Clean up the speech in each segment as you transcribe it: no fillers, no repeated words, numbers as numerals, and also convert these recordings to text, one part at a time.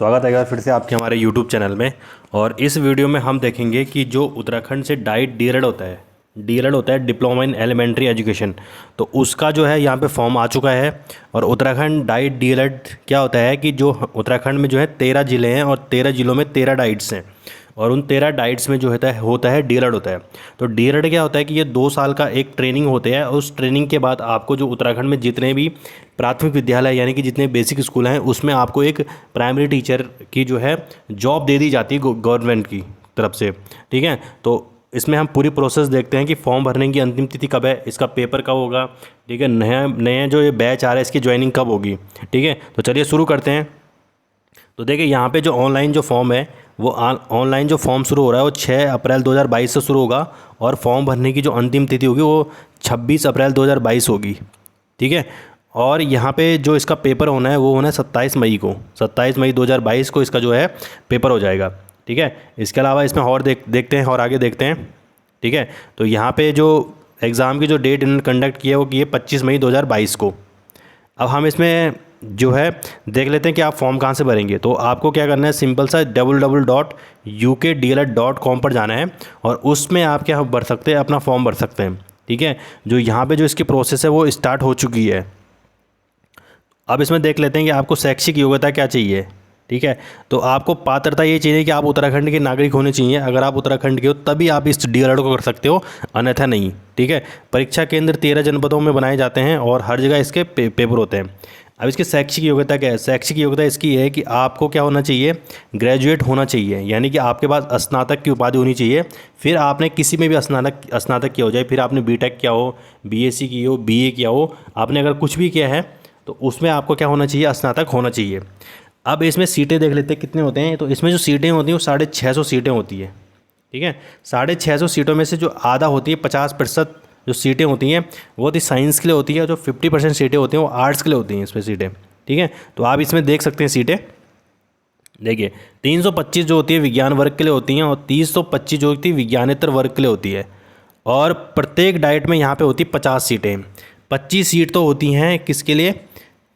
स्वागत है एक बार फिर से आपके हमारे YouTube चैनल में। और इस वीडियो में हम देखेंगे कि जो उत्तराखंड से डाइट डीएलएड होता है, डिप्लोमा इन एलिमेंट्री एजुकेशन, तो उसका जो है यहाँ पे फॉर्म आ चुका है। और उत्तराखंड डाइट डीएलएड क्या होता है कि जो उत्तराखंड में जो है 13 ज़िले हैं और 13 ज़िलों में 13 डाइट्स हैं और उन 13 डाइट्स में जो होता है डीएलएड होता है। तो डीएलएड क्या होता है कि ये 2 साल का एक ट्रेनिंग होते हैं। उस ट्रेनिंग के बाद आपको जो उत्तराखंड में जितने भी प्राथमिक विद्यालय यानी कि जितने बेसिक स्कूल हैं उसमें आपको एक प्राइमरी टीचर की जो है जॉब दे दी जाती है गवर्नमेंट की तरफ से। ठीक है, तो इसमें हम पूरी प्रोसेस देखते हैं कि फॉर्म भरने की अंतिम तिथि कब है, इसका पेपर कब होगा, ठीक है, नया जो ये बैच आ रहा है इसकी ज्वाइनिंग कब होगी। ठीक है, तो चलिए शुरू करते हैं। तो देखिए यहाँ पे जो ऑनलाइन जो फॉर्म है वो ऑनलाइन जो फॉर्म शुरू हो रहा है वो 6 अप्रैल 2022 से शुरू होगा और फॉर्म भरने की जो अंतिम तिथि होगी वो 26 अप्रैल 2022 होगी। ठीक है, और यहाँ पे जो इसका पेपर होना है वो होना है 27 मई को, 27 मई 2022 को इसका जो है पेपर हो जाएगा। ठीक है, इसके अलावा इसमें और देखते हैं और आगे देखते हैं। ठीक है, तो यहाँ पे जो एग्ज़ाम की जो डेट इन्होंने कंडक्ट किया है वो की है 25 मई 2022 को। अब हम इसमें जो है देख लेते हैं कि आप फॉर्म कहाँ से भरेंगे। तो आपको क्या करना है, सिंपल सा www.ukdled.com पर जाना है और उसमें आप क्या भर सकते हैं, अपना फॉर्म भर सकते हैं। ठीक है, जो यहाँ पे जो इसकी प्रोसेस है वो स्टार्ट हो चुकी है। अब इसमें देख लेते हैं कि आपको शैक्षिक योग्यता क्या चाहिए। ठीक है, तो आपको पात्रता ये चाहिए कि आप उत्तराखंड के नागरिक होने चाहिए। अगर आप उत्तराखंड के हो तभी आप इस डीएलएड को कर सकते हो, अन्यथा नहीं। ठीक है, परीक्षा केंद्र 13 जनपदों में बनाए जाते हैं और हर जगह इसके पेपर होते हैं। अब इसकी शैक्षिक योग्यता क्या है, शैक्षिक योग्यता इसकी है कि आपको क्या होना चाहिए, ग्रेजुएट होना चाहिए, यानी कि आपके पास स्नातक की उपाधि होनी चाहिए। फिर आपने किसी में भी स्नातक किया हो, जाए फिर आपने बीटेक किया हो, बीएससी की हो, बीए किया हो, आपने अगर कुछ भी किया है तो उसमें आपको क्या होना चाहिए, स्नातक होना चाहिए। अब इसमें सीटें देख लेते हैं कितने होते हैं। तो इसमें जो सीटें होती हैं वो 650 सीटें होती है। ठीक है, 650 सीटों में से जो आधा होती है 50% जो सीटें होती हैं वो होती साइंस के लिए होती है, जो 50% सीटें होती हैं वो आर्ट्स के लिए होती हैं इसमें सीटें। ठीक है, तो आप इसमें देख सकते हैं सीटें। देखिए 325 जो होती है विज्ञान वर्ग के लिए होती हैं और 325 जो होती है विज्ञानेतर वर्ग के लिए होती है। और प्रत्येक डाइट में यहाँ पे होती है 50 सीटें। 25 सीट तो होती हैं किसके लिए,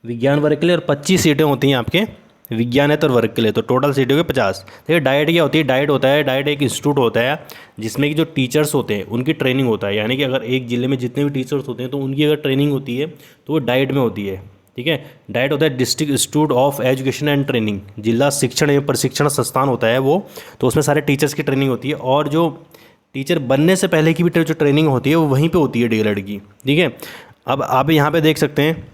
विज्ञान वर्ग के लिए, और 25 सीटें होती हैं आपके विज्ञानेतर वर्ग के लिए। तो टोटल सीटें हो गई 50। देखिए डाइट क्या होती है, डाइट होता है, डाइट एक इंस्टीट्यूट होता है जिसमें कि जो टीचर्स होते हैं उनकी ट्रेनिंग होता है। यानी कि अगर एक ज़िले में जितने भी टीचर्स होते हैं तो उनकी अगर ट्रेनिंग होती है तो वो डाइट में होती है। ठीक है, डाइट होता है district institute of education and training, जिला शिक्षण एवं प्रशिक्षण संस्थान होता है वो। तो उसमें सारे टीचर्स की ट्रेनिंग होती है और जो टीचर बनने से पहले की भी जो ट्रेनिंग होती है वो वहीं पर होती है डीएलएड की। ठीक है, अब आप यहाँ पर देख सकते हैं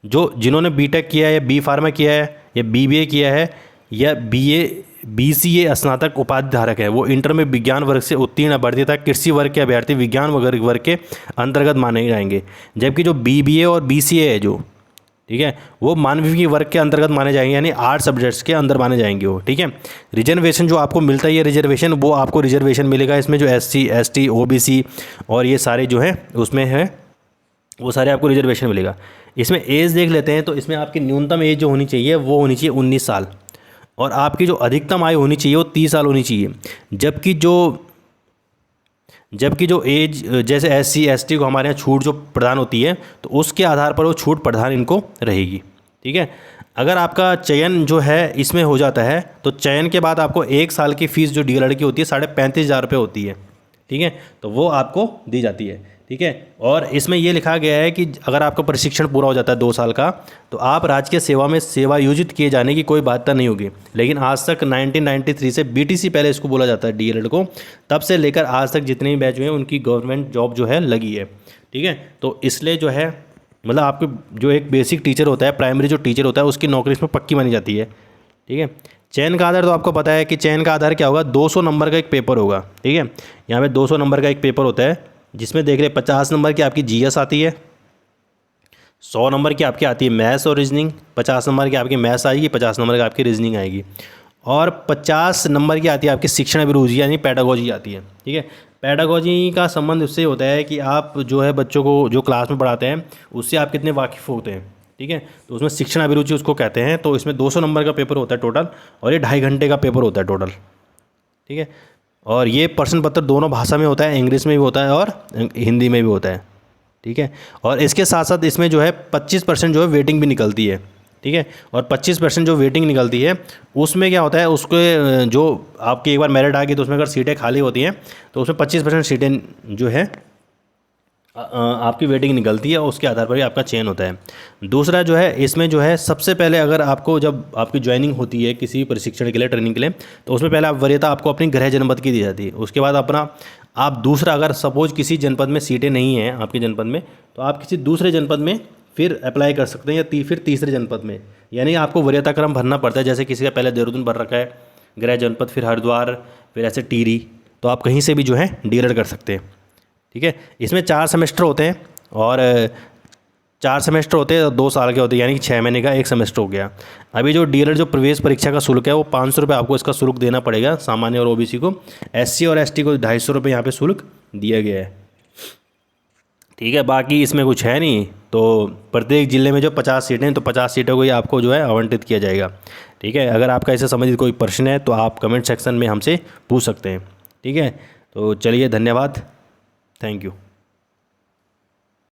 जो जिन्होंने बीटेक किया है या बी फार्मा किया है या बीबीए किया है या बीए बीसीए स्नातक उपाधि धारक है, वो इंटर में विज्ञान वर्ग से उत्तीर्ण अभ्यर्थी तथा कृषि वर्ग के अभ्यर्थी विज्ञान वर्ग के अंतर्गत माने जाएंगे। जबकि जो बीबीए और बीसीए है जो, ठीक है, वो मानविकी वर्ग के अंतर्गत माने जाएंगे, यानी 8 सब्जेक्ट्स के अंदर माने जाएंगे वो। ठीक है, रिजर्वेशन जो आपको मिलता है ये रिजर्वेशन, वो आपको रिजर्वेशन मिलेगा इसमें जो एससी एसटी ओबीसी और ये सारे जो है उसमें है वो सारे आपको रिजर्वेशन मिलेगा। इसमें एज देख लेते हैं। तो इसमें आपकी न्यूनतम एज जो होनी चाहिए वो होनी चाहिए 19 साल और आपकी जो अधिकतम आयु होनी चाहिए वो 30 साल होनी चाहिए। जबकि जो एज जैसे एससी एसटी को हमारे यहाँ छूट जो प्रदान होती है तो उसके आधार पर वो छूट प्रदान इनको रहेगी। ठीक है, अगर आपका चयन जो है इसमें हो जाता है तो चयन के बाद आपको 1 साल की फ़ीस जो डीएलएड की होती है 35,500 रुपये होती है। ठीक है, तो वो आपको दी जाती है। ठीक है, और इसमें ये लिखा गया है कि अगर आपका प्रशिक्षण पूरा हो जाता है 2 साल का तो आप राजकीय सेवा में सेवायोजित किए जाने की कोई बाध्यता नहीं होगी। लेकिन आज तक 1993 से बीटीसी पहले इसको बोला जाता है डीएलएड को, तब से लेकर आज तक जितने भी बैच हुए हैं उनकी गवर्नमेंट जॉब जो है लगी है। ठीक है, तो इसलिए जो है मतलब आपको जो एक बेसिक टीचर होता है, प्राइमरी जो टीचर होता है उसकी नौकरी इसमें पक्की मानी जाती है। ठीक है, चयन का आधार तो आपको पता है कि चयन का आधार क्या होगा, 200 नंबर का एक पेपर होगा। ठीक है, यहाँ पे 200 नंबर का एक पेपर होता है जिसमें देख ले 50 नंबर की आपकी जीएस आती है, 100 नंबर की आपकी आती है मैथ्स और रीजनिंग, 50 नंबर की आपकी मैथ्स आएगी, 50 नंबर की आपकी रीजनिंग आएगी और 50 नंबर की आती है आपकी शिक्षण अभिरुचि यानी पैडागोजी आती है। ठीक है, पैडागोजी का संबंध उससे होता है कि आप जो है बच्चों को जो क्लास में पढ़ाते हैं उससे आप कितने वाकिफ़ होते हैं। ठीक है, तो उसमें शिक्षण अभिरुचि उसको कहते हैं। तो इसमें 200 नंबर का पेपर होता है टोटल और ये 2.5 घंटे का पेपर होता है टोटल। ठीक है, और ये प्रश्न पत्र दोनों भाषा में होता है, इंग्लिश में भी होता है और हिंदी में भी होता है। ठीक है, और इसके साथ साथ इसमें जो है 25% जो है वेटिंग भी निकलती है। ठीक है। और 25% जो वेटिंग निकलती है उसमें क्या होता है, उसके जो आपकी एक बार मेरिट आ गई तो उसमें अगर सीटें खाली होती हैं तो उसमें 25% सीटें जो है आपकी वेटिंग निकलती है, उसके आधार पर ही आपका चयन होता है। दूसरा जो है इसमें जो है सबसे पहले अगर आपको जब आपकी ज्वाइनिंग होती है किसी प्रशिक्षण के लिए, ट्रेनिंग के लिए, तो उसमें पहले आप वरीयता आपको अपनी गृह जनपद की दी जाती है। उसके बाद अपना आप दूसरा, अगर सपोज किसी जनपद में सीटें नहीं हैं आपके जनपद में, तो आप किसी दूसरे जनपद में फिर अप्लाई कर सकते हैं या फिर तीसरे जनपद में, यानी आपको वरीयता क्रम भरना पड़ता है। जैसे किसी का पहले देहरादून भर रखा है गृह जनपद, फिर हरिद्वार, फिर ऐसे टिहरी, तो आप कहीं से भी जो है डीएलएड कर सकते हैं, ठीक है। इसमें 4 सेमेस्टर होते हैं और 4 सेमेस्टर होते हैं, 2 साल के होते हैं, यानी कि 6 महीने का 1 सेमेस्टर हो गया। अभी जो डीएलएड जो प्रवेश परीक्षा का शुल्क है वो 500 रुपये आपको इसका शुल्क देना पड़ेगा सामान्य और ओबीसी को। एससी और एसटी को 250 रुपये यहाँ पे शुल्क दिया गया है, ठीक है। बाकी इसमें कुछ है नहीं। तो प्रत्येक ज़िले में जो 50 सीटें हैं तो 50 सीटों को ही आपको जो है आवंटित किया जाएगा, ठीक है। अगर आपका इससे संबंधित कोई प्रश्न है तो आप कमेंट सेक्शन में हमसे पूछ सकते हैं, ठीक है। तो चलिए, धन्यवाद, थैंक यू।